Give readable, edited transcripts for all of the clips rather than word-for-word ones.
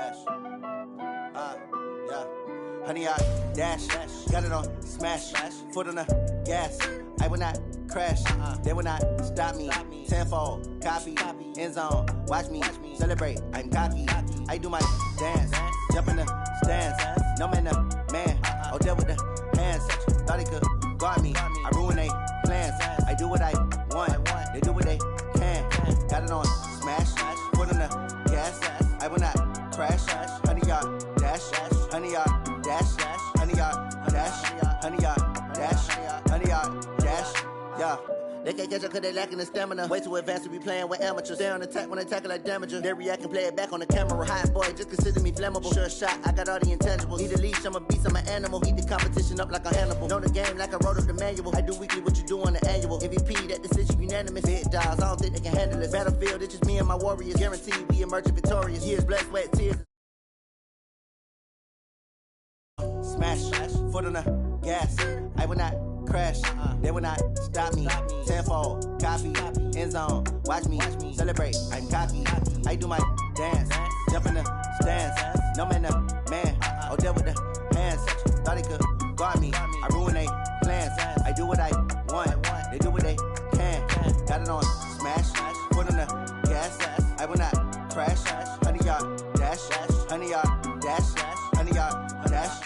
dash. Yeah. Honey, I dash. Got it on smash. Foot on the gas. I will not crash. They will not stop me. Tenfold, copy, end zone. Watch me celebrate. I'm cocky. I do my dance. Jump in the stands. No man, the man. Oh, deal with the hands. Thought he could guard me. I ruin they plans. I do what I want. They do what they can. Got it on smash. Foot on the gas. I will not crash. Honey, yard dash. Honey, yard dash. Honey, yard dash. Honey, yard dash. Honey, yard dash. Yeah. They can't catch up cause they lacking the stamina. Way too advanced to be playing with amateurs. Stay on attack when they tackle like damager. They react and play it back on the camera. Hot boy, just consider me flammable. Sure shot, I got all the intangibles. Need a leash, I'm a beast, I'm an animal. Heat the competition up like a Hannibal. Know the game like I wrote up the manual. I do weekly what you do on the annual. MVP, that decision unanimous. Big dogs, I don't think they can handle this. Battlefield, it's just me and my warriors. Guaranteed we emerge victorious. Years, blood, sweat, tears. Smash, foot on the gas. I will not crash. They will not stop me. Tenfold, copy, end zone. Watch me celebrate. I'm cocky. I do my dance. Jump in the stands. No man, the man. Oh, deal with the hands. Thought he could guard me. I ruin they plans. I do what I want. They do what they can. Got it on smash. Foot on the gas. I will not crash. Honey, yard dash. Honey, yard dash. Honey, yard dash.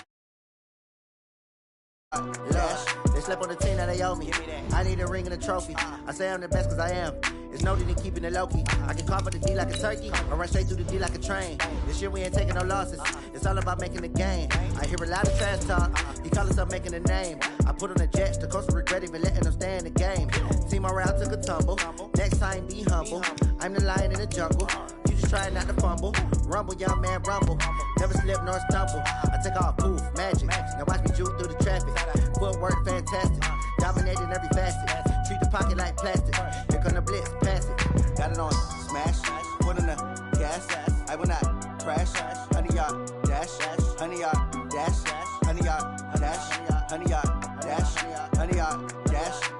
They slept on the team that they owe me. I need a ring and a trophy. I say I'm the best cause I am. It's no need in keeping it low-key. I can carve up the D like a turkey or run straight through the D like a train. This year we ain't taking no losses. It's all about making the game. I hear a lot of trash talk. He call himself making a name. I put on the Jets. The coach will regret even letting them stay in the game. Team around took a tumble. Next time be humble. I'm the lion in the jungle. You just try not to fumble. Rumble, young man, rumble. Never slip nor stumble. I take off, poof, magic. Now watch me juke through the traffic. Footwork fantastic. Dominating every facet. Treat the pocket like plastic. Here come the blitz, pass it. Got it on smash. Foot on the gas. I will not crash. Honey, yard dash. Honey, yard dash. Honey, yard dash. Honey, yard dash. Honey, yard dash.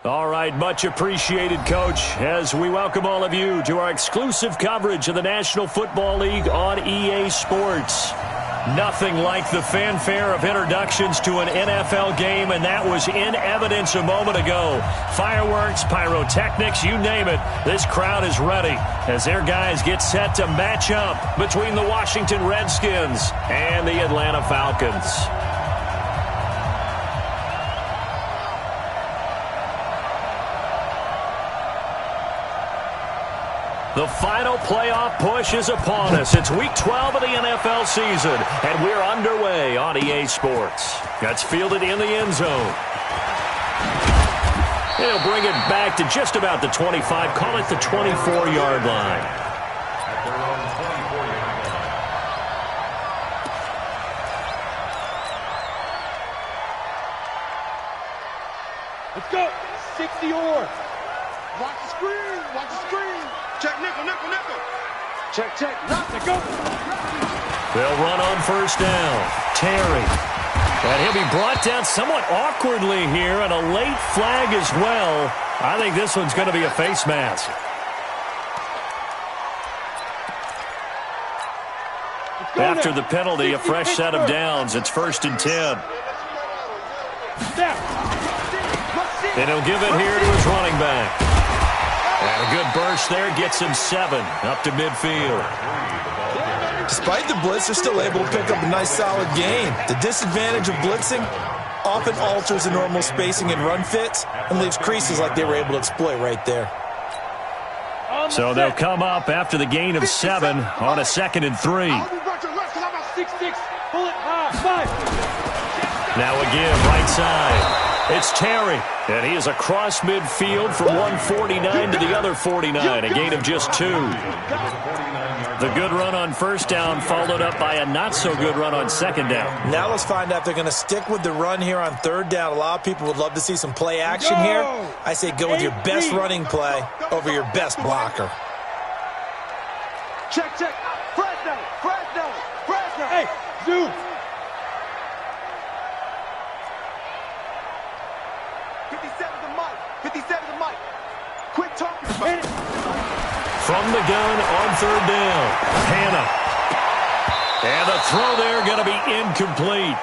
All right, much appreciated, Coach, as we welcome all of you to our exclusive coverage of the National Football League on EA Sports. Nothing like the fanfare of introductions to an NFL game, and that was in evidence a moment ago. Fireworks, pyrotechnics, you name it. This crowd is ready as their guys get set to match up between the Washington Redskins and the Atlanta Falcons. The final playoff push is upon us. It's Week 12 of the NFL season, and we're underway on EA Sports. That's fielded in the end zone. They'll bring it back to just about the 25, call it the 24-yard line. Let's go. 60 yards. Watch the screen. Watch the screen. Check, nickel. Check, not to go. They'll run on first down. Terry. And he'll be brought down somewhat awkwardly here, and a late flag as well. I think this one's going to be a face mask. After the penalty, a fresh set of downs. It's 1st and 10. And he'll give it here to his running back. And a good burst there gets him 7 up to midfield. Despite the blitz, they're still able to pick up a nice solid gain. The disadvantage of blitzing often alters the normal spacing and run fits and leaves creases like they were able to exploit right there. So they'll come up after the gain of 7 on a 2nd and 3. Now again, right side. It's Terry, and he is across midfield from 149 to the other 49, a gain of just 2. The good run on first down followed up by a not-so-good run on second down. Now let's find out if they're going to stick with the run here on third down. A lot of people would love to see some play action here. I say go with your best running play over your best blocker. Check, check. Fresno, Fresno, Fresno. Hey, zoom. 57 to Mike. 57 to Mike. Quit talking about it. From the gun on third down. Hannah. And the throw there going to be incomplete.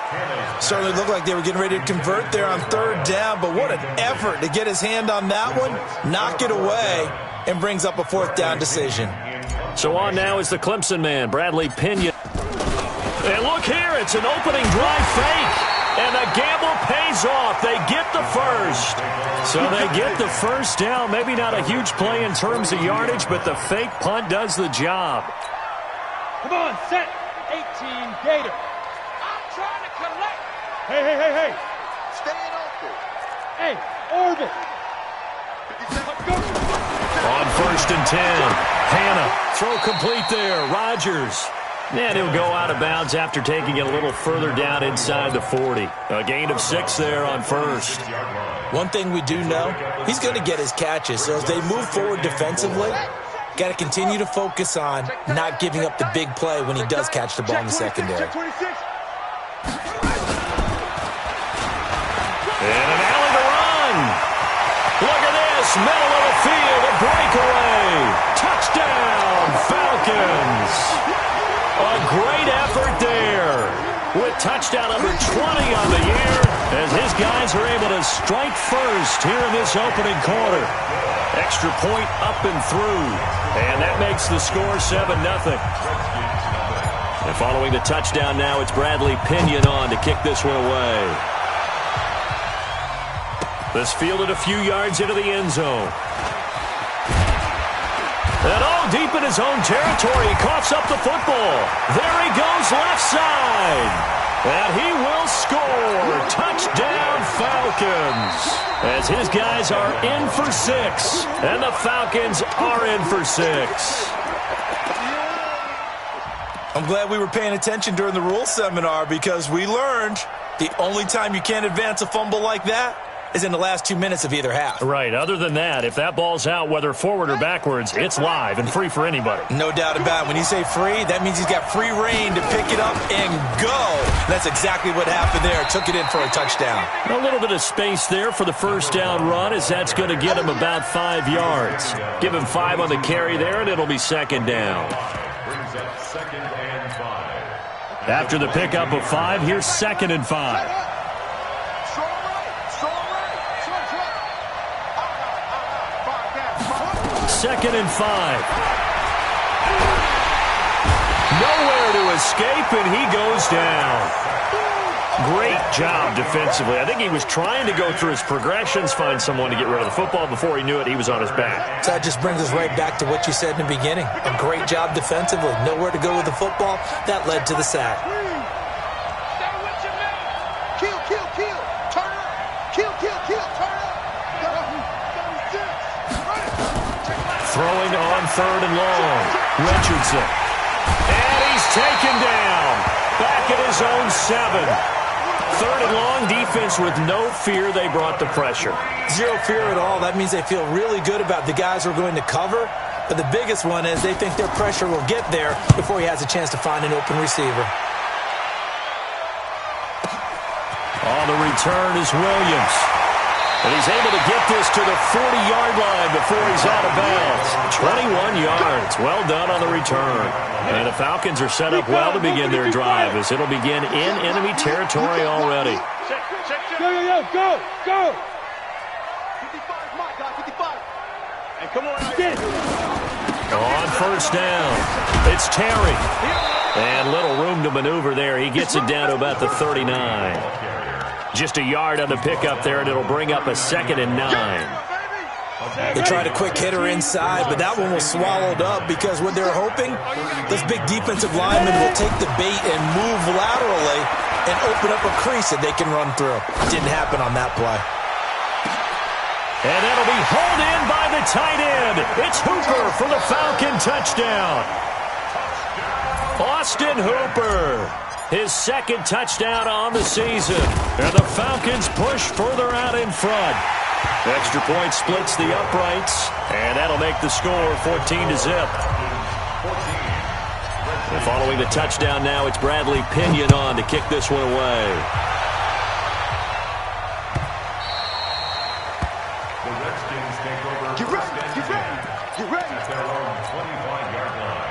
Certainly looked like they were getting ready to convert there on third down, but what an effort to get his hand on that one, knock it away, and brings up a fourth down decision. So on now is the Clemson man, Bradley Pinion. And look here, it's an opening drive fake. And the gamble pays off. They get the first. So they get the first down. Maybe not a huge play in terms of yardage, but the fake punt does the job. Come on, set. 18 Gator. I'm trying to collect. Hey. Staying open. Hey, orbit. On 1st and 10. Hannah, throw complete there. Rodgers. And he'll go out of bounds after taking it a little further down inside the 40. A gain of 6 there on 1st. One thing we do know, he's going to get his catches. So as they move forward defensively, got to continue to focus on not giving up the big play when he does catch the ball in the secondary. And an alley to run. Look at this. Middle of the field. A breakaway. Touchdown, Falcons. A great effort there. With touchdown number 20 on the year as his guys are able to strike first here in this opening quarter. Extra point up and through. And that makes the score 7-0. And following the touchdown now, it's Bradley Pinion on to kick this one away. This fielded a few yards into the end zone. And deep in his own territory, he coughs up the football. There he goes left side. And he will score. Touchdown, Falcons. As his guys are in for 6. And the Falcons are in for 6. I'm glad we were paying attention during the rules seminar because we learned the only time you can't advance a fumble like that is in the last 2 minutes of either half. Right. Other than that, if that ball's out, whether forward or backwards, it's live and free for anybody. No doubt about it. When you say free, that means he's got free reign to pick it up and go. That's exactly what happened there. Took it in for a touchdown. A little bit of space there for the first down run as that's going to get him about 5 yards. Give him 5 on the carry there, and it'll be second down. After the pickup of 5, here's 2nd and 5. Second and 5. Nowhere to escape, and he goes down. Great job defensively. I think he was trying to go through his progressions, find someone to get rid of the football. Before he knew it, he was on his back. So that just brings us right back to what you said in the beginning. A great job defensively. Nowhere to go with the football. That led to the sack. Kill. Turn up. Kill. Turn up. Throwing on 3rd and long. Richardson. And he's taken down. Back at his own 7. 3rd and long, defense with no fear. They brought the pressure. Zero fear at all. That means they feel really good about the guys who are going to cover. But the biggest one is they think their pressure will get there before he has a chance to find an open receiver. On the return is Williams. And he's able to get this to the 40-yard line before he's out of bounds. 21 yards. Well done on the return. And the Falcons are set up well to begin their drive as it'll begin in enemy territory already. Go. 55, Mike, 55. And come on. On first down, it's Terry. And little room to maneuver there. He gets it down to about the 39. Just a yard on the pickup there, and it'll bring up a 2nd and 9. They tried a quick hitter inside, but that one was swallowed up because what they're hoping, those big defensive linemen will take the bait and move laterally and open up a crease that they can run through. Didn't happen on that play. And that'll be hauled in by the tight end. It's Hooper for the Falcon touchdown. Austin Hooper. His 2nd touchdown on the season. And the Falcons push further out in front. Extra point splits the uprights. And that'll make the score 14-0. Following the touchdown now, it's Bradley Pinion on to kick this one away. The Redskins take over. Get ready. At their own 25-yard line.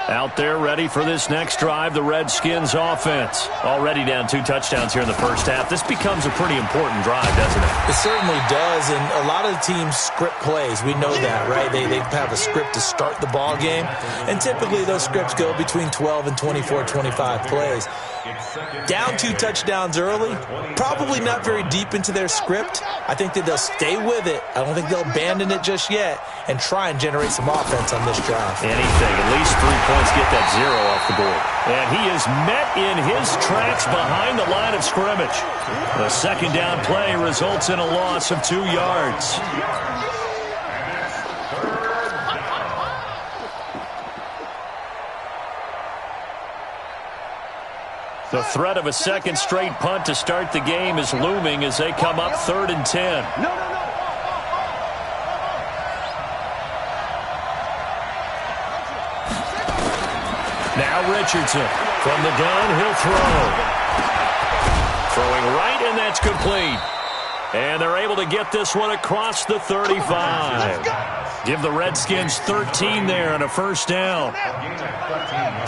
Out there ready for this next drive, the Redskins offense. Already down 2 touchdowns here in the first half. This becomes a pretty important drive, doesn't it? It certainly does, and a lot of the teams script plays. We know that, right? They have a script to start the ball game, and typically those scripts go between 12 and 24, 25 plays. Down 2 touchdowns early, probably not very deep into their script. I think that they'll stay with it. I don't think they'll abandon it just yet and try and generate some offense on this drive. Anything, at least 3 points, get that 0 off the board. And he is met in his tracks behind the line of scrimmage. The second down play results in a loss of 2 yards. The threat of a second straight punt to start the game is looming as they come up 3rd and 10. Now Richardson from the gun, he'll throw. Throwing right, and that's complete. And they're able to get this one across the 35. Give the Redskins 13 there and a first down.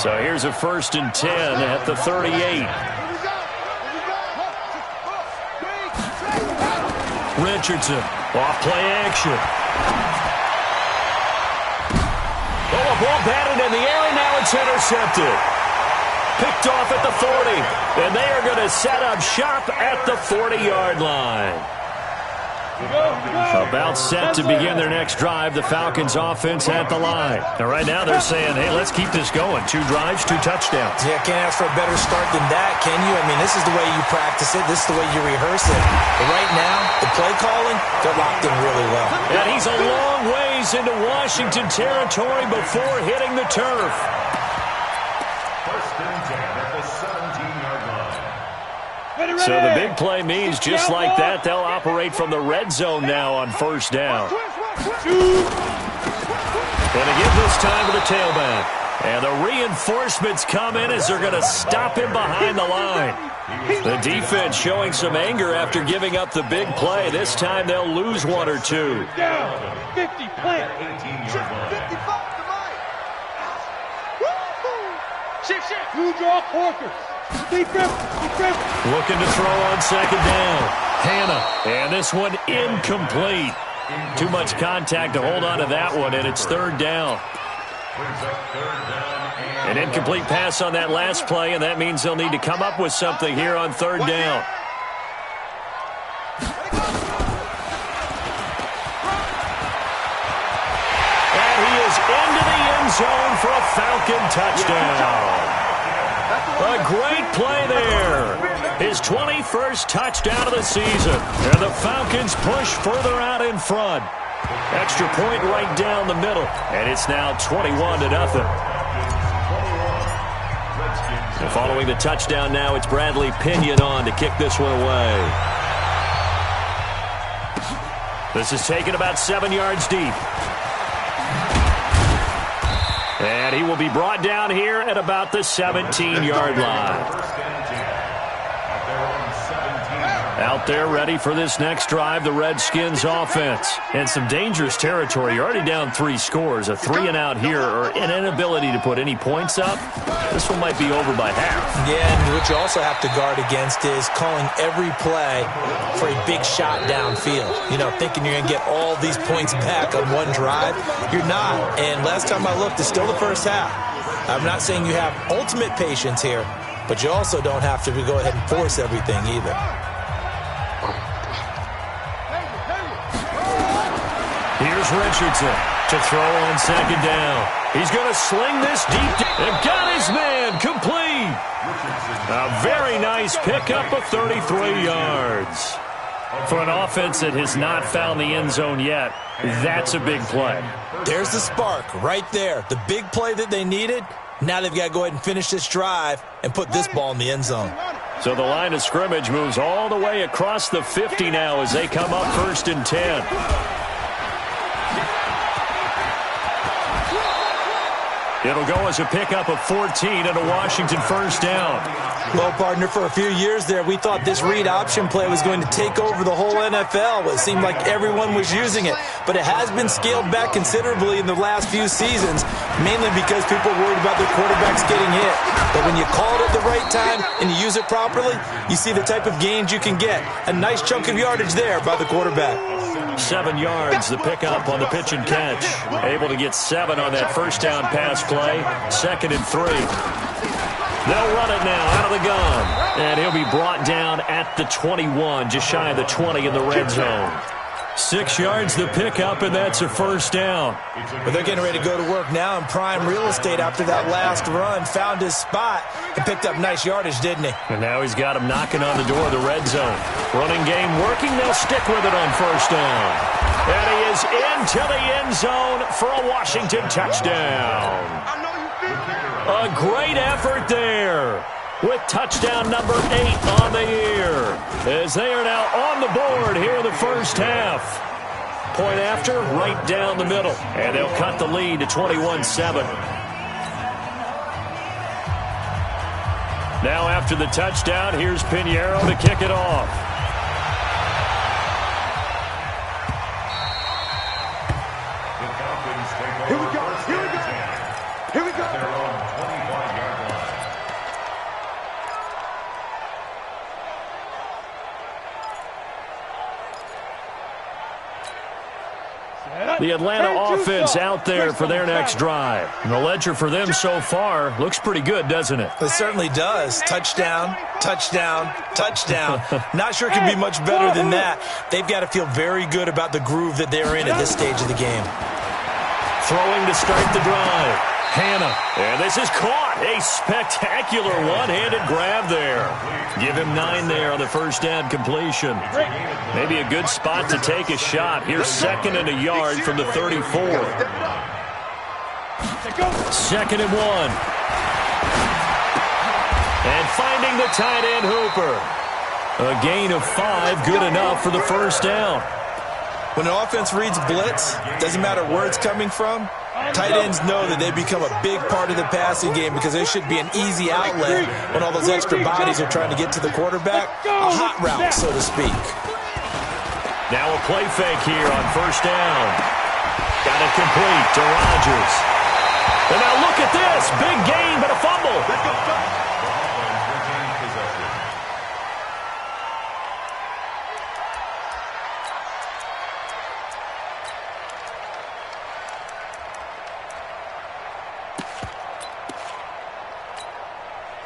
So here's a 1st and 10 at the 38. Richardson, off play action. Oh, a ball batted in the air, and now it's intercepted. Picked off at the 40, and they are going to set up shop at the 40-yard line. About set to begin their next drive. The Falcons offense at the line. And right now they're saying, hey, let's keep this going. 2 drives, 2 touchdowns. Yeah, can't ask for a better start than that, can you? I mean, this is the way you practice it. This is the way you rehearse it. But right now, the play calling, they're locked in really well. And he's a long ways into Washington territory before hitting the turf. 1st and 10 at the 17-yard line. So the big play means just like that, they'll operate from the red zone now on 1st down. Going to give this time to the tailback. And the reinforcements come in as they're going to stop him behind the line. The defense showing some anger after giving up the big play. This time they'll lose 1 or 2. Down. 50, plant. 18-yard line. Shift. Blue draw, Corker. Deep grip. Looking to throw on 2nd down. Hannah. And this one incomplete. Too much contact to hold on to that one, and it's 3rd down. An incomplete pass on that last play, and that means they'll need to come up with something here on 3rd down. And he is into the end zone for a Falcon touchdown. A great play there. His 21st touchdown of the season. And the Falcons push further out in front. Extra point right down the middle. And it's now 21-0. And following the touchdown now, it's Bradley Pinion on to kick this one away. This is taken about 7 yards deep. And he will be brought down here at about the 17-yard line. Out there ready for this next drive, the Redskins offense. And some dangerous territory. You're already down 3 scores. A 3-and-out here, or an inability to put any points up. This one might be over by half. Yeah, and what you also have to guard against is calling every play for a big shot downfield. You know, thinking you're going to get all these points back on one drive. You're not. And last time I looked, it's still the first half. I'm not saying you have ultimate patience here, but you also don't have to go ahead and force everything either. Here's Richardson to throw on 2nd down. He's going to sling this deep and got his man complete. A very nice pickup of 33 yards. For an offense that has not found the end zone yet, that's a big play. There's the spark right there. The big play that they needed. Now they've got to go ahead and finish this drive and put this ball in the end zone. So the line of scrimmage moves all the way across the 50 now as they come up 1st and 10. It'll go as a pickup of 14 and a Washington first down. Well, partner, for a few years there, we thought this read option play was going to take over the whole NFL. It seemed like everyone was using it, but it has been scaled back considerably in the last few seasons, mainly because people are worried about their quarterbacks getting hit. But when you call it at the right time and you use it properly, you see the type of gains you can get. A nice chunk of yardage there by the quarterback. 7 yards, the pickup on the pitch and catch. Able to get 7 on that first down pass play. 2nd and 3. They'll run it now out of the gun. And he'll be brought down at the 21, just shy of the 20 in the red zone. 6 yards the pickup, and that's a first down. But they're getting ready to go to work now in prime real estate after that last run. Found his spot and picked up nice yardage, didn't he? And now he's got him knocking on the door of the red zone. Running game working. They'll stick with it on first down. And he is into the end zone for a Washington touchdown. A great effort there, with touchdown number 8 on the year, as they are now on the board here in the first half. Point after, right down the middle, and they'll cut the lead to 21-7. Now after the touchdown, here's Pinheiro to kick it off. Here we go, here we go, here we go. The Atlanta offense out there for their next drive. And the ledger for them so far looks pretty good, doesn't it? It certainly does. Touchdown, touchdown, touchdown. Not sure it can be much better than that. They've got to feel very good about the groove that they're in at this stage of the game. Throwing to start the drive. Hannah. And this is caught. A spectacular one-handed grab there. Give him 9 there on the first down completion. Maybe a good spot to take a shot. Here's 2nd and a yard from the 34. 2nd and 1. And finding the tight end Hooper. A gain of 5, good enough for the first down. When an offense reads blitz, doesn't matter where it's coming from, tight ends know that they become a big part of the passing game because there should be an easy outlet when all those extra bodies are trying to get to the quarterback. A hot route, so to speak. Now a play fake here on first down. Got it complete to Rodgers. And now look at this. Big gain, but a fumble.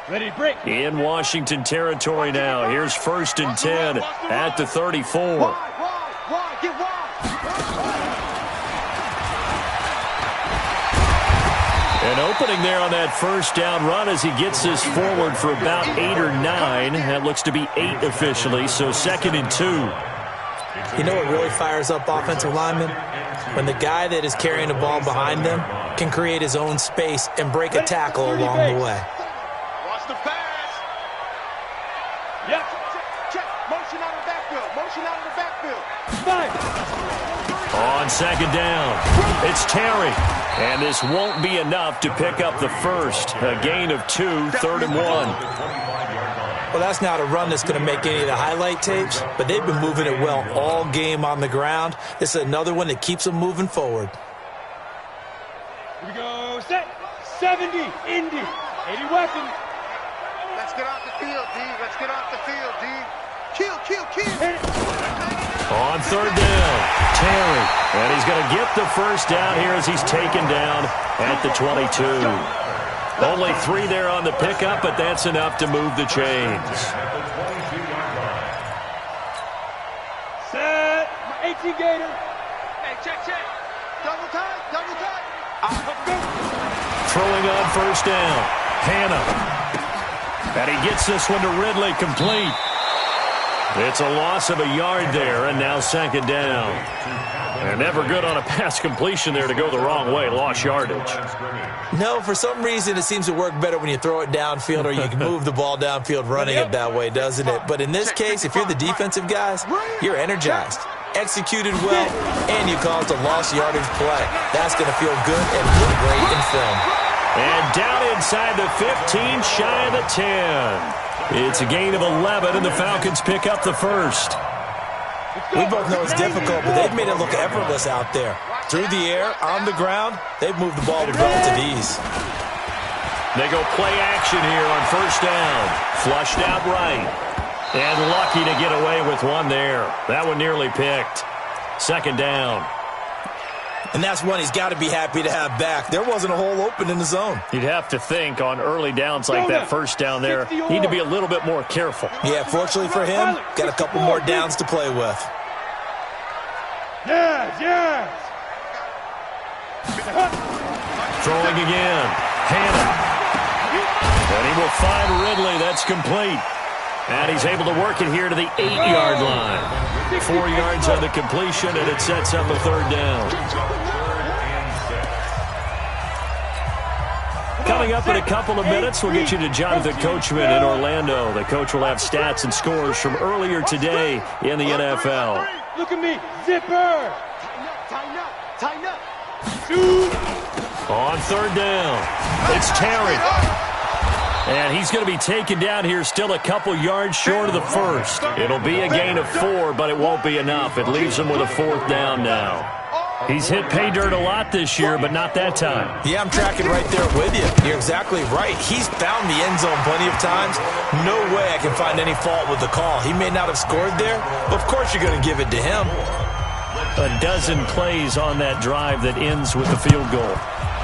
Ready, break. In Washington territory now. Here's 1st and 10 at the 34. Wide, get wide. An opening there on that first down run as he gets this forward for about 8 or 9. That looks to be 8 officially, so 2nd and 2. You know what really fires up offensive linemen? When the guy that is carrying the ball behind them can create his own space and break a tackle along the way. Watch the pass. Yep. Check. Motion out of the backfield. Motion out of the backfield. Fine. On 2nd down, it's Terry. And this won't be enough to pick up the first. A gain of 2, 3rd and 1. Well, that's not a run that's going to make any of the highlight tapes, but they've been moving it well all game on the ground. This is another one that keeps them moving forward. Here we go. Set. 70. Indy. 80 weapons. Let's get off the field, D. Let's get off the field, D. Kill. Hit it. On 3rd down, Terry. And he's going to get the first down here as he's taken down at the 22. Only 3 there on the pickup, but that's enough to move the chains. Set. 18 Gator. Hey, check. Double time. Throwing on first down, Hannah. And he gets this one to Ridley, complete. It's a loss of a yard there, and now 2nd down. And never good on a pass completion there to go the wrong way. Lost yardage. No, for some reason it seems to work better when you throw it downfield or you can move the ball downfield running it that way, doesn't it? But in this case, if you're the defensive guys, you're energized, executed well, and you caused a lost yardage play. That's going to feel good and look great in film. And down inside the 15, shy of the 10. It's a gain of 11, and the Falcons pick up the first. We both know it's difficult, but they've made it look effortless out there. Through the air, on the ground, they've moved the ball with relative ease. They go play action here on first down. Flushed out right. And lucky to get away with one there. That one nearly picked. Second down. And that's one he's got to be happy to have back. There wasn't a hole open in the zone. You'd have to think on early downs like that first down there, need to be a little bit more careful. Yeah, fortunately for him, got a couple more downs to play with. Yes. Throwing again. Hannah. And he will find Ridley. That's complete. And he's able to work it here to the 8-yard line. 4 yards on the completion, and it sets up a third down. Coming up in a couple of minutes, we'll get you to Jonathan Coachman in Orlando. The coach will have stats and scores from earlier today in the NFL. Look at me. Zipper. Tighten up. Shoot. On third down, it's Terry. And he's going to be taken down here still a couple yards short of the first. It'll be a gain of 4, but it won't be enough. It leaves him with a fourth down now. He's hit pay dirt a lot this year, but not that time. Yeah, I'm tracking right there with you. You're exactly right. He's found the end zone plenty of times. No way I can find any fault with the call. He may not have scored there, but of course you're going to give it to him. A dozen plays on that drive that ends with the field goal.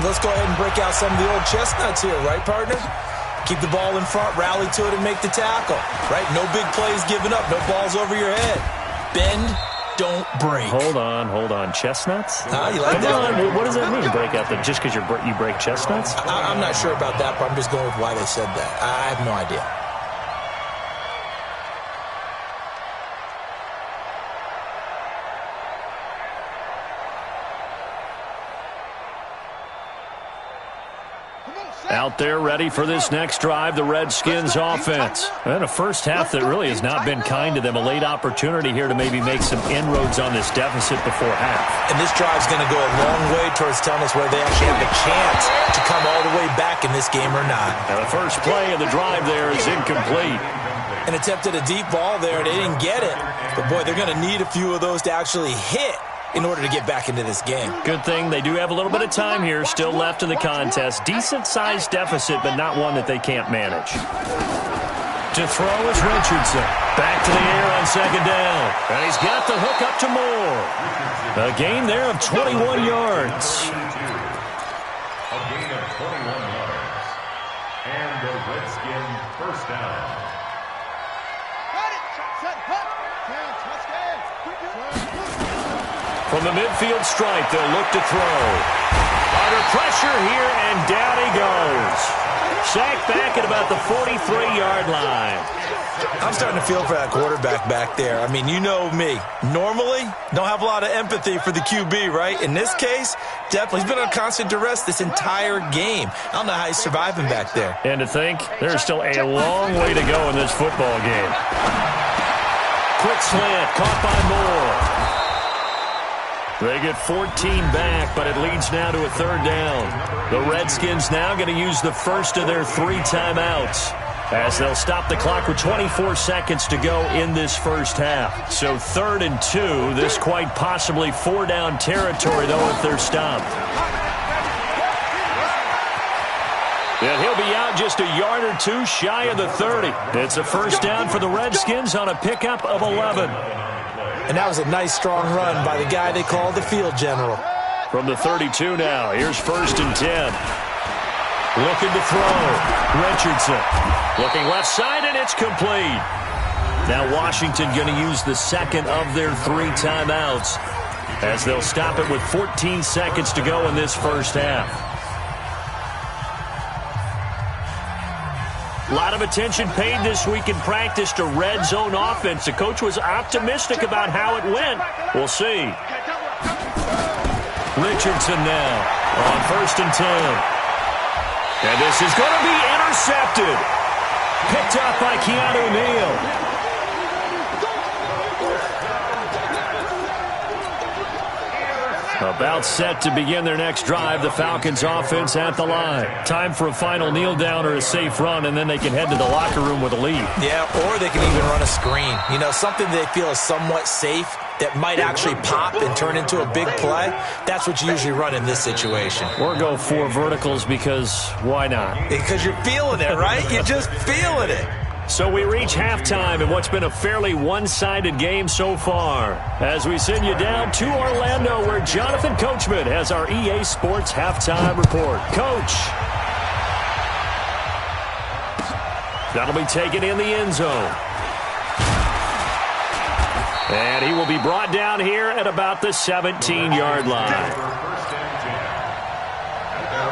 Let's go ahead and break out some of the old chestnuts here, right, partner? Keep the ball in front, rally to it, and make the tackle, right? No big plays given up, no balls over your head. Bend, don't break. Hold on. Chestnuts? You like that? What does that mean, break out? Just because you break chestnuts? I'm not sure about that, but I'm just going with why they said that. I have no idea. Out there ready for this next drive, the Redskins offense. And a first half that really has not been kind to them. A late opportunity here to maybe make some inroads on this deficit before half. And this drive's going to go a long way towards telling us whether they actually have a chance to come all the way back in this game or not. Now the first play of the drive there is incomplete. And attempted a deep ball there. They didn't get it. But, boy, they're going to need a few of those to actually hit in order to get back into this game. Good thing they do have a little bit of time here still left in the contest. Decent-sized deficit, but not one that they can't manage. To throw is Richardson. Back to the air on second down. And he's got the hook up to Moore. A gain there of 21 yards. A gain of 21 yards. And the Redskin first down. From the midfield stripe, they'll look to throw. Under pressure here, and down he goes. Sacked back at about the 43-yard line. I'm starting to feel for that quarterback back there. I mean, you know me. Normally, don't have a lot of empathy for the QB, right? In this case, definitely. He's been on constant duress this entire game. I don't know how he's surviving back there. And to think, there's still a long way to go in this football game. Quick slant, caught by Moore. They get 14 back, but it leads now to a third down. The Redskins now going to use the first of their 3 timeouts as they'll stop the clock with 24 seconds to go in this first half. So 3rd and 2, this quite possibly 4-down territory, though, if they're stopped. And he'll be out just a yard or 2 shy of the 30. It's a first down for the Redskins on a pickup of 11. And that was a nice, strong run by the guy they call the field general. From the 32 now, here's 1st and 10. Looking to throw. Richardson looking left side, and it's complete. Now Washington going to use the second of their 3 timeouts as they'll stop it with 14 seconds to go in this first half. A lot of attention paid this week in practice to red zone offense. The coach was optimistic about how it went. We'll see. Richardson now on 1st and 10. And this is going to be intercepted. Picked up by Keanu Neal. About set to begin their next drive, the Falcons offense at the line. Time for a final kneel down or a safe run, and then they can head to the locker room with a lead. Yeah, or they can even run a screen. You know, something they feel is somewhat safe that might actually pop and turn into a big play. That's what you usually run in this situation. Or go 4 verticals because why not? Because you're feeling it, right? You're just feeling it. So we reach halftime in what's been a fairly one-sided game so far. As we send you down to Orlando, where Jonathan Coachman has our EA Sports halftime report. Coach. That'll be taken in the end zone. And he will be brought down here at about the 17-yard line.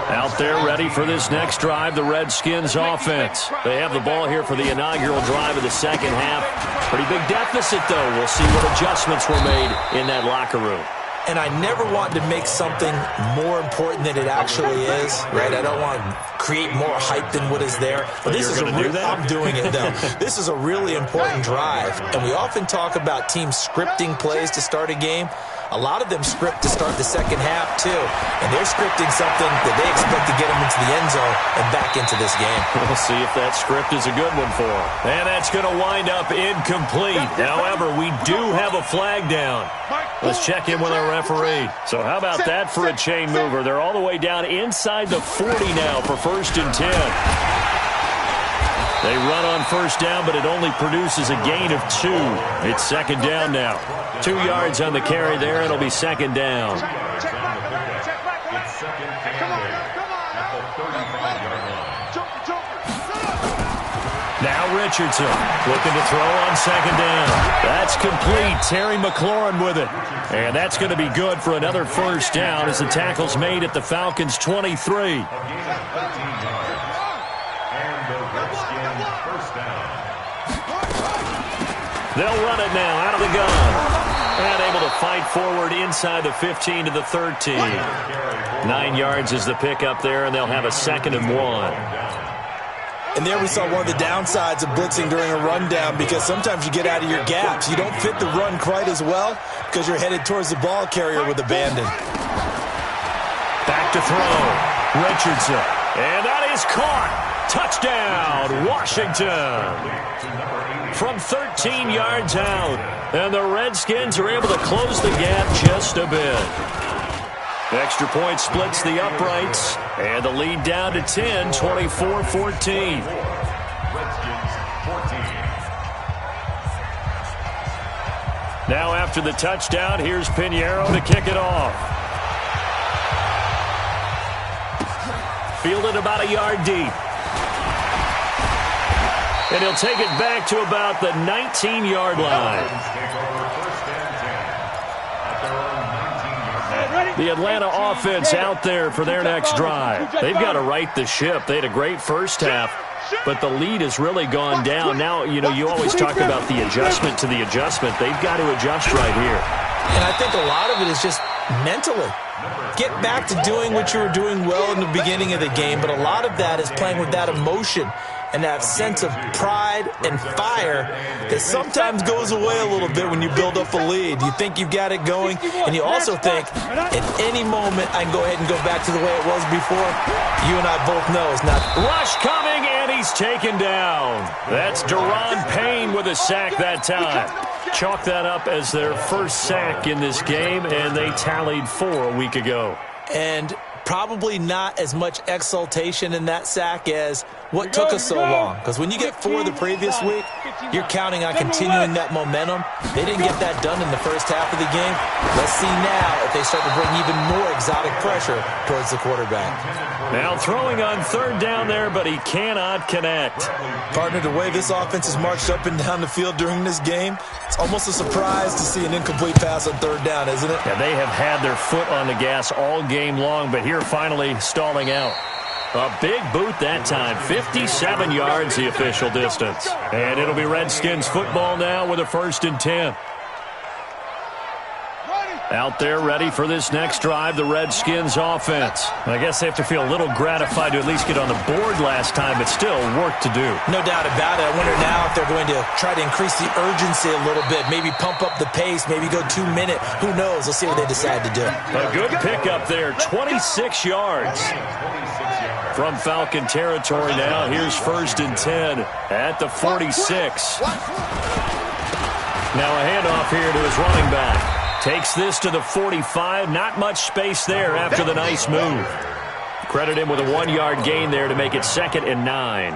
Out there ready for this next drive, the Redskins offense. They have the ball here for the inaugural drive of the second half. Pretty big deficit, though. We'll see what adjustments were made in that locker room. And I never want to make something more important than it actually is, right? I don't want to create more hype than what is there. But this is I'm doing it, though. This is a really important drive. And we often talk about teams scripting plays to start a game. A lot of them script to start the second half, too. And they're scripting something that they expect to get them into the end zone and back into this game. We'll see if that script is a good one for them. And that's going to wind up incomplete. However, we do have a flag down. Let's check in with our referee. So how about that for a chain mover? They're all the way down inside the 40 now for 1st and 10. They run on first down, but it only produces a gain of 2. It's second down now. 2 yards on the carry there. It'll be second down. It's second down at the 35-yard line. Now Richardson looking to throw on second down. That's complete. Terry McLaurin with it. And that's going to be good for another first down as the tackle's made at the Falcons' 23. They'll run it now out of the gun. And able to fight forward inside the 15 to the 13. 9 yards is the pickup there, and they'll have a 2nd and 1. And there we saw one of the downsides of blitzing during a rundown, because sometimes you get out of your gaps. You don't fit the run quite as well because you're headed towards the ball carrier with abandon. Back to throw. Richardson. And that is caught. Touchdown, Washington. From 13 yards out. And the Redskins are able to close the gap just a bit. Extra point splits the uprights. And the lead down to 10, 24-14. Now after the touchdown, here's Pinheiro to kick it off. Fielded about a yard deep. And he'll take it back to about the 19-yard line. The Atlanta offense out there for their next drive. They've got to right the ship. They had a great first half, but the lead has really gone down. Now, you know, you always talk about the adjustment to the adjustment. They've got to adjust right here. And I think a lot of it is just mentally. Get back to doing what you were doing well in the beginning of the game, but a lot of that is playing with that emotion and that sense of pride and fire that sometimes goes away a little bit when you build up a lead. You think you've got it going, and you also think at any moment I can go ahead and go back to the way it was before. You and I both know it's not. Rush coming, and he's taken down. That's Daron Payne with a sack that time. Chalk that up as their first sack in this game, and they tallied 4 a week ago. And probably not as much exultation in that sack as what took us so long. Because when you get 4 the previous week, you're counting on continuing that momentum. They didn't get that done in the first half of the game. Let's see now if they start to bring even more exotic pressure towards the quarterback. Now throwing on third down there, but he cannot connect. Partner, the way this offense has marched up and down the field during this game, it's almost a surprise to see an incomplete pass on third down, isn't it? Yeah, they have had their foot on the gas all game long, but here finally stalling out. A big boot that time. 57 yards the official distance. And it'll be Redskins football now with a 1st and 10. Out there ready for this next drive, the Redskins offense. I guess they have to feel a little gratified to at least get on the board last time, but still work to do. No doubt about it. I wonder now if they're going to try to increase the urgency a little bit, maybe pump up the pace, maybe go 2 minute. Who knows? Let's see what they decide to do. A good pickup there, 26 yards. From Falcon territory now, here's 1st and 10 at the 46. Now a handoff here to his running back. Takes this to the 45. Not much space there after the nice move. Credit him with a 1-yard gain there to make it 2nd and 9.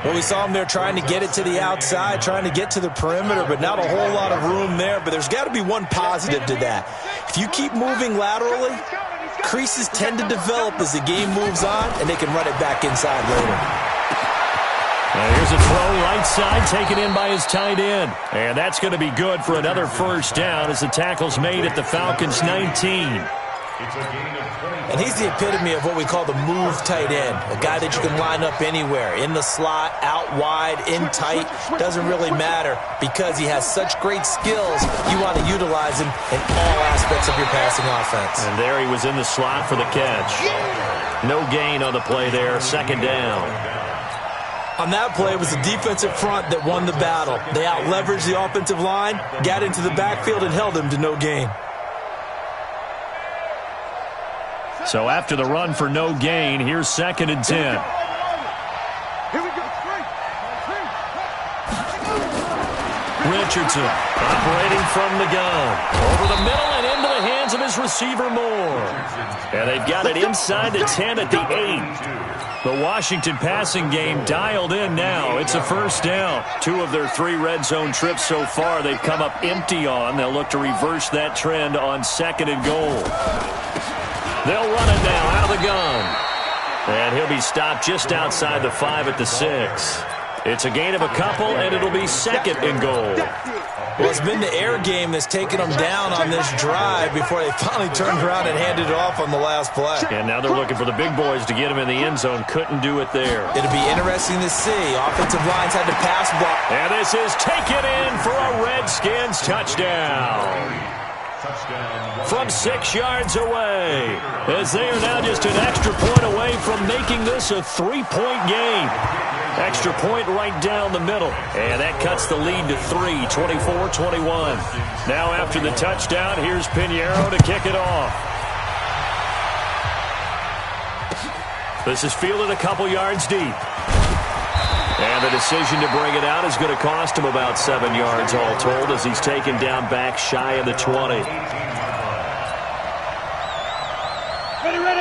Well, we saw him there trying to get it to the outside, trying to get to the perimeter, but not a whole lot of room there. But there's got to be one positive to that. If you keep moving laterally, creases tend to develop as the game moves on, and they can run it back inside later. Here's a throw right side taken in by his tight end. And that's going to be good for another 1st down as the tackle's made at the Falcons' 19. And he's the epitome of what we call the move tight end. A guy that you can line up anywhere. In the slot, out wide, in tight. Doesn't really matter because he has such great skills. You want to utilize him in all aspects of your passing offense. And there he was in the slot for the catch. No gain on the play there. 2nd down. On that play, it was the defensive front that won the battle. They out-leveraged the offensive line, got into the backfield, and held him to no gain. So after the run for no gain, here's 2nd and 10. Here we go. Richardson operating from the gun. Over the middle and into the hands of his receiver, Moore. And they've got it inside the 10 at the 8. The Washington passing game dialed in now. It's a 1st down. 2 of their 3 red zone trips so far they've come up empty on. They'll look to reverse that trend on 2nd and goal. They'll run it now out of the gun. And he'll be stopped just outside the 5 at the 6. It's a gain of a couple, and it'll be 2nd and goal. Well, it's been the air game that's taken them down on this drive before they finally turned around and handed it off on the last play. And now they're looking for the big boys to get him in the end zone. Couldn't do it there. It'll be interesting to see. Offensive lines had to pass block. And this is taken in for a Redskins touchdown. From 6 yards away, as they are now just an extra point away from making this a 3-point game. Extra point right down the middle. And that cuts the lead to 3, 24-21. Now after the touchdown, here's Pinheiro to kick it off. This is fielded a couple yards deep. And the decision to bring it out is going to cost him about 7 yards all told as he's taken down back shy of the 20.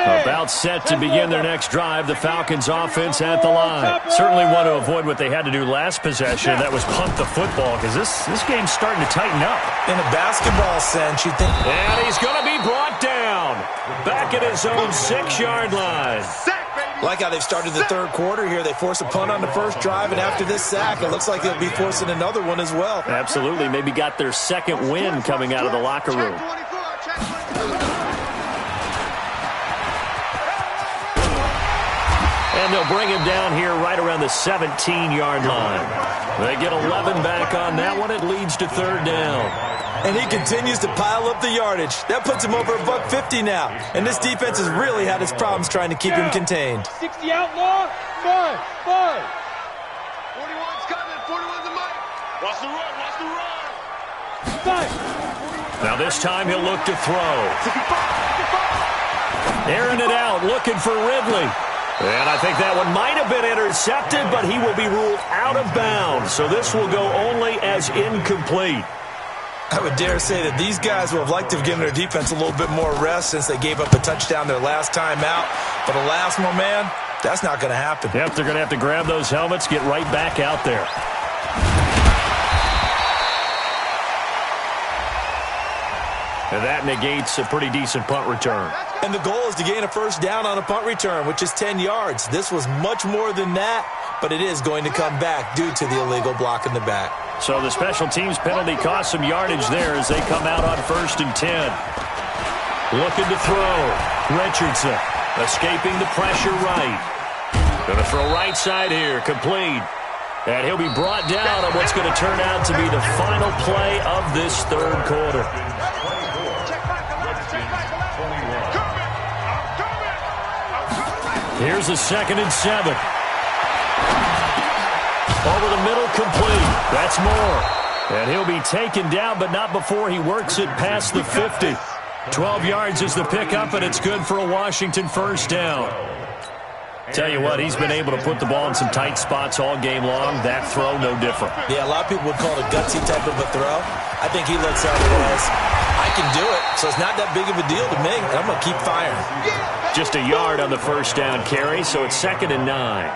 About set to begin their next drive. The Falcons offense at the line. Certainly want to avoid what they had to do last possession. That was punt the football because this game's starting to tighten up. In a basketball sense, you think. And he's going to be brought down. Back at his own 6-yard line. Like how they've started the 3rd quarter here. They force a punt on the 1st drive, and after this sack, it looks like they'll be forcing another one as well. Absolutely. Maybe got their 2nd win coming out of the locker room. And they'll bring him down here right around the 17-yard line. They get 11 back on that one. It leads to 3rd down. And he continues to pile up the yardage. That puts him over $150 now. And this defense has really had its problems trying to keep him contained. 60 outlaw. 5. 41's coming. 41's a mic. Watch the run. Watch the run. 5. Now this time he'll look to throw. Airing it out, looking for Ridley. And I think that one might have been intercepted, but he will be ruled out of bounds. So this will go only as incomplete. I would dare say that these guys would have liked to have given their defense a little bit more rest since they gave up a touchdown their last time out. But alas, my man, that's not going to happen. Yep, they're going to have to grab those helmets, get right back out there. And that negates a pretty decent punt return. And the goal is to gain a 1st down on a punt return, which is 10 yards. This was much more than that, but it is going to come back due to the illegal block in the back. So the special teams penalty cost some yardage there as they come out on 1st and 10. Looking to throw. Richardson escaping the pressure right. Going to throw right side here. Complete. And he'll be brought down on what's going to turn out to be the final play of this 3rd quarter. Here's a 2nd and 7. Over the middle, complete. That's Moore. And he'll be taken down, but not before he works it past the 50. 12 yards is the pickup, and it's good for a Washington first down. Tell you what, he's been able to put the ball in some tight spots all game long. That throw, no different. Yeah, a lot of people would call it a gutsy type of a throw. I think he looks at it as, I can do it, so it's not that big of a deal to me, and I'm going to keep firing. Just a yard on the first down carry, so it's 2nd and 9.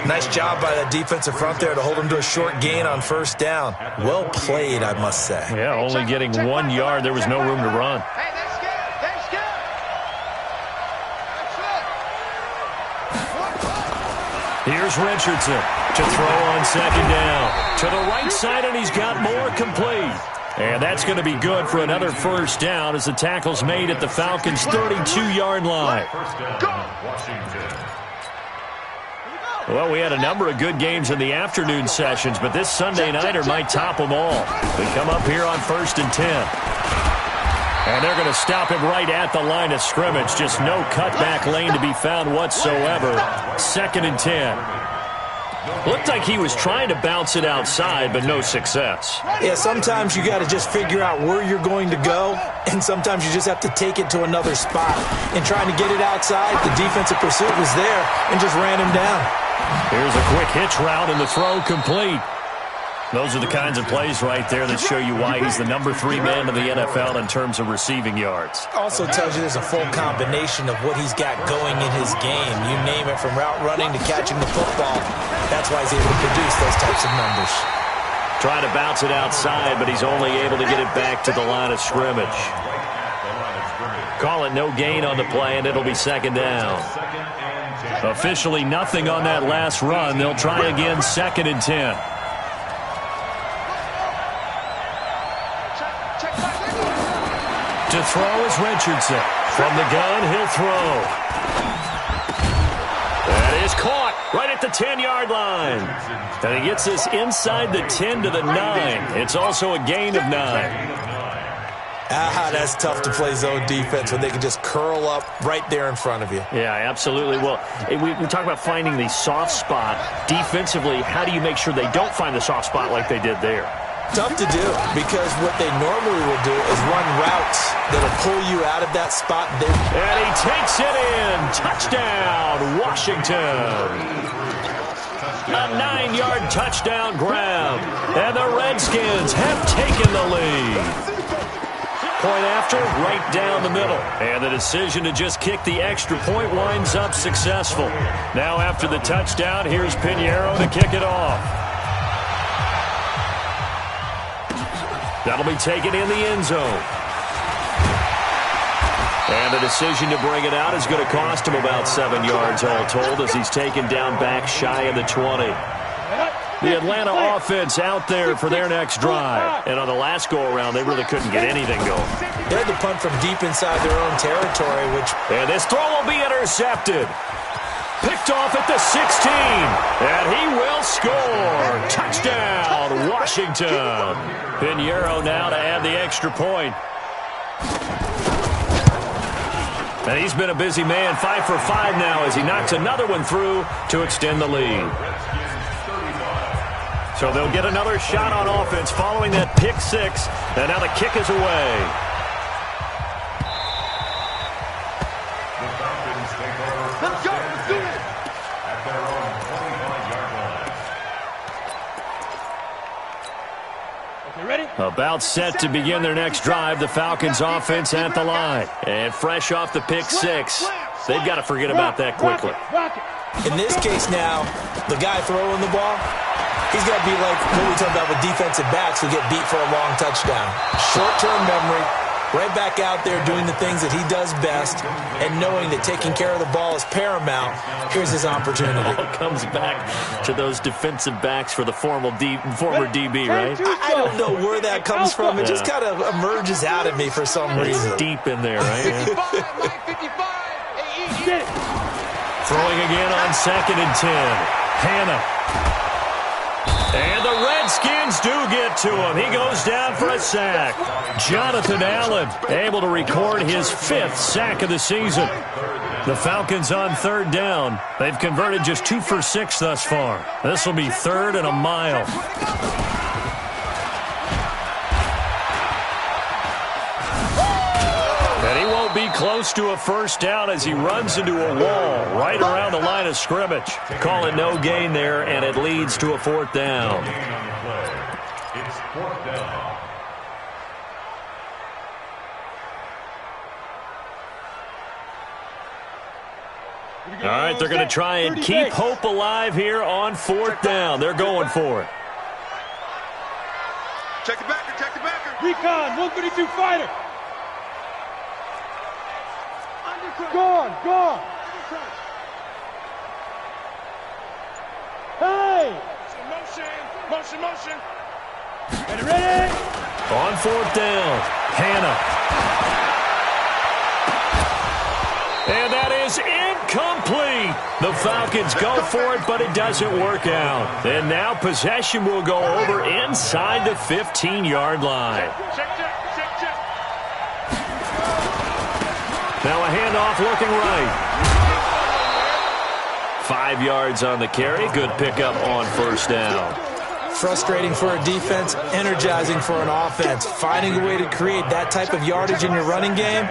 Nice job by that defensive front there to hold him to a short gain on first down. Well played, I must say. Yeah, only getting 1 yard. There was no room to run. Hey, that's good. That's good. Here's Richardson to throw on 2nd down. To the right side, and he's got Moore complete. And that's going to be good for another first down as the tackle's made at the Falcons' 32-yard line. Well, we had a number of good games in the afternoon sessions, but this Sunday nighter might top them all. We come up here on 1st and 10. And they're going to stop him right at the line of scrimmage. Just no cutback lane to be found whatsoever. 2nd and 10. Looked like he was trying to bounce it outside, but no success. Yeah, sometimes you got to just figure out where you're going to go, and sometimes you just have to take it to another spot. And trying to get it outside, the defensive pursuit was there and just ran him down. Here's a quick hitch route, and the throw complete. Those are the kinds of plays right there that show you why he's the number 3 man in the NFL in terms of receiving yards. Also tells you there's a full combination of what he's got going in his game. You name it, from route running to catching the football. That's why he's able to produce those types of numbers. Trying to bounce it outside, but he's only able to get it back to the line of scrimmage. Call it no gain on the play, and it'll be 2nd down. Officially nothing on that last run. They'll try again, 2nd and 10. To throw is Richardson. From the gun, he'll throw. That is caught right at the 10-yard line. And he gets this inside the 10 to the 9. It's also a gain of 9. That's tough to play zone defense when they can just curl up right there in front of you. Yeah, absolutely. Well, we talk about finding the soft spot. Defensively, how do you make sure they don't find the soft spot like they did there? Tough to do, because what they normally will do is run routes that'll pull you out of that spot. And he takes it in. Touchdown, Washington. A 9-yard touchdown grab. And the Redskins have taken the lead. Point after, right down the middle. And the decision to just kick the extra point winds up successful. Now after the touchdown, here's Pinheiro to kick it off. That'll be taken in the end zone. And the decision to bring it out is going to cost him about 7 yards all told, as he's taken down back shy of the 20. The Atlanta offense out there for their next drive. And on the last go-around, they really couldn't get anything going. They had to punt from deep inside their own territory, And this throw will be intercepted. Picked off at the 16. And he will score. Touchdown, Washington. Pinheiro now to add the extra point. And he's been a busy man, 5 for 5 now as he knocks another one through to extend the lead. So they'll get another shot on offense following that pick 6. And now the kick is away. Let's go. Do it. At their own 25-yard line. Okay, ready? About set to begin their next drive, the Falcons offense at the line. And fresh off the pick 6, they've got to forget about that quickly. in this case now, the guy throwing the ball, he's got to be like what we talk about with defensive backs who get beat for a long touchdown. Short-term memory, right back out there doing the things that he does best, and knowing that taking care of the ball is paramount. Here's his opportunity. It all comes back to those defensive backs for the former DB, right? I don't know where that comes from. It just kind of emerges out of me for some reason. It's deep in there, right? Throwing again on 2nd and 10. Hannah. And the Redskins do get to him. He goes down for a sack. Jonathan Allen able to record his 5th sack of the season. The Falcons on third down. They've converted just 2 for 6 thus far. This will be third and a mile. And he won't be close to a first down as he runs into a wall right around the line of scrimmage. Call it no gain there, and it leads to a fourth down. It's fourth down. All right, they're going to try and keep hope alive here on fourth down. They're going for it. Check the backer, check the backer. Recon, 132 fighter. Gone. Hey! Motion. Ready? On fourth down, Hannah. And that is incomplete. The Falcons go for it, but it doesn't work out. And now possession will go over inside the 15-yard line. Check. Now a handoff looking right. 5 yards on the carry. Good pickup on first down. Frustrating for a defense, energizing for an offense. Finding a way to create that type of yardage in your running game,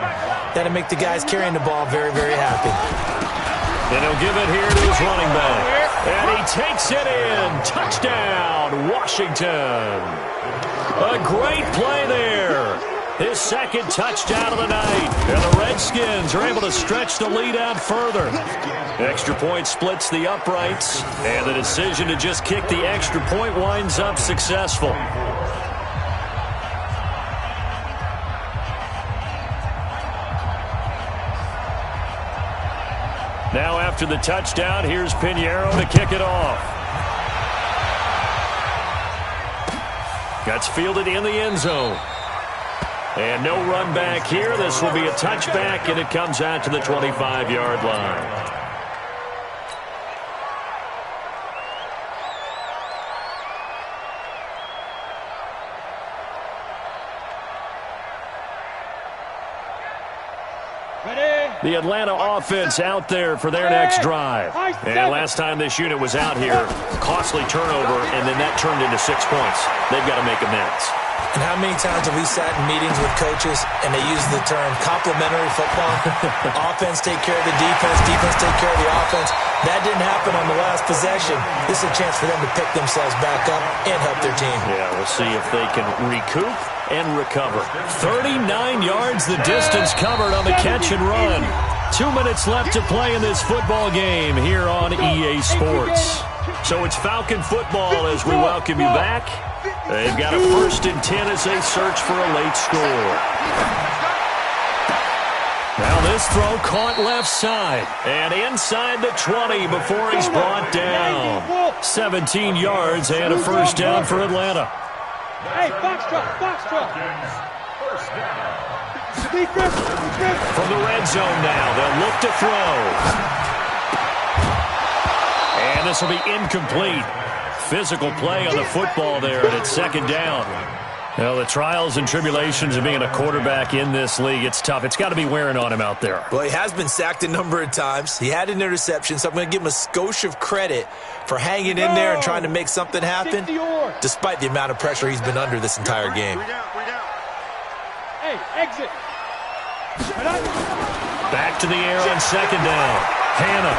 that'll make the guys carrying the ball very, very happy. And he'll give it here to his running back. And he takes it in. Touchdown, Washington. A great play there. His second touchdown of the night. And the Redskins are able to stretch the lead out further. Extra point splits the uprights. And the decision to just kick the extra point winds up successful. Now after the touchdown, here's Pinheiro to kick it off. That's fielded in the end zone. And no run back here. This will be a touchback, and it comes out to the 25-yard line. The Atlanta offense out there for their next drive. And last time this unit was out here, costly turnover, and then that turned into 6 points. They've got to make amends. And how many times have we sat in meetings with coaches and they use the term complementary football? Offense take care of the defense, defense take care of the offense. That didn't happen on the last possession. This is a chance for them to pick themselves back up and help their team. Yeah, we'll see if they can recoup and recover. 39 yards the distance covered on the catch and run. 2 minutes left to play in this football game here on EA Sports. So it's Falcon football as we welcome you back. They've got a 1st and 10 as they search for a late score. Now this throw caught left side and inside the 20 before he's brought down. 17 yards and a first down for Atlanta. Hey, Foxtrot. From the red zone now, they'll look to throw. And this will be incomplete. Physical play on the football there, and it's second down. Well, the trials and tribulations of being a quarterback in this league, it's tough. It's got to be wearing on him out there. Well, he has been sacked a number of times. He had an interception, so I'm going to give him a skosh of credit for hanging in there and trying to make something happen, despite the amount of pressure he's been under this entire game. Hey, exit. Back to the air on second down. Hannah.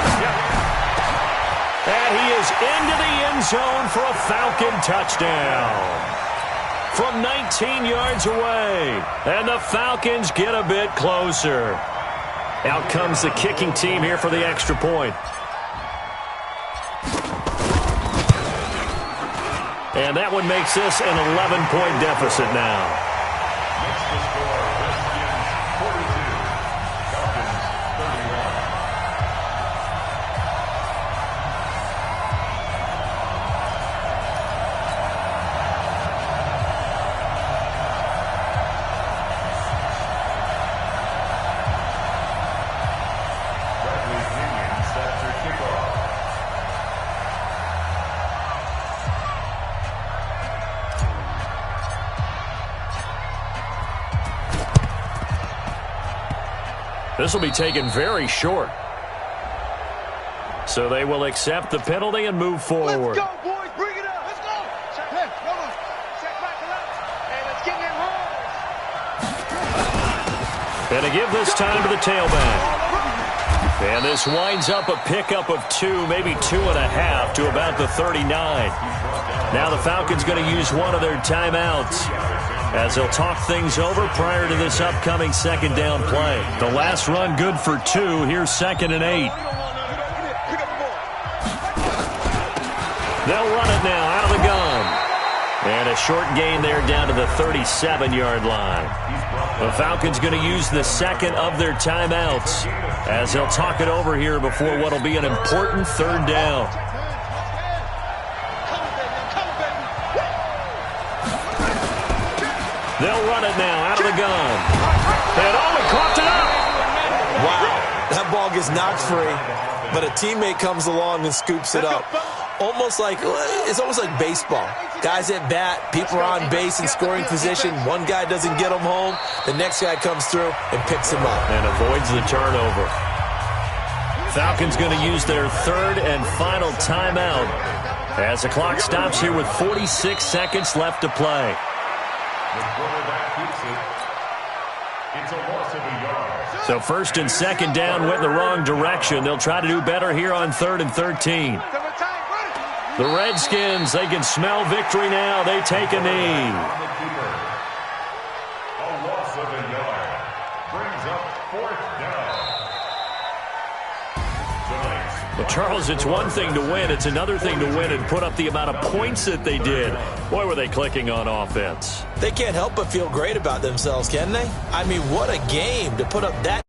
And he is into the end zone for a Falcon touchdown. From 19 yards away. And the Falcons get a bit closer. Out comes the kicking team here for the extra point. And that one makes this an 11-point deficit now. This will be taken very short. So they will accept the penalty and move forward. Let's go, boys. Bring it up. Let's go. Check left. Come on. Check back to left. Hey, let's get in that hole. And to give this time to the tailback. And this winds up a pickup of 2, maybe 2.5 to about the 39. Now the Falcons going to use one of their timeouts as they'll talk things over prior to this upcoming second down play. The last run good for 2. Here's 2nd and 8. They'll run it now out of the gun. And a short gain there down to the 37-yard line. The Falcons going to use the second of their timeouts as they'll talk it over here before what will be an important 3rd down. They'll run it now out of the gun. And he caught it up. Wow, that ball gets knocked free, but a teammate comes along and scoops it up. It's almost like baseball. Guys at bat, people are on base in scoring position. One guy doesn't get him home. The next guy comes through and picks him up. And avoids the turnover. Falcons going to use their 3rd and final timeout as the clock stops here with 46 seconds left to play. The quarterback keeps it. It's a loss of a yard. So 1st and 2nd down went in the wrong direction. They'll try to do better here on 3rd and 13. The Redskins, they can smell victory now. They take a knee. A loss of a yard brings up 4th down. Well, Charles, it's one thing to win. It's another thing to win and put up the amount of points that they did. Boy, were they clicking on offense. They can't help but feel great about themselves, can they? I mean, what a game to put up that.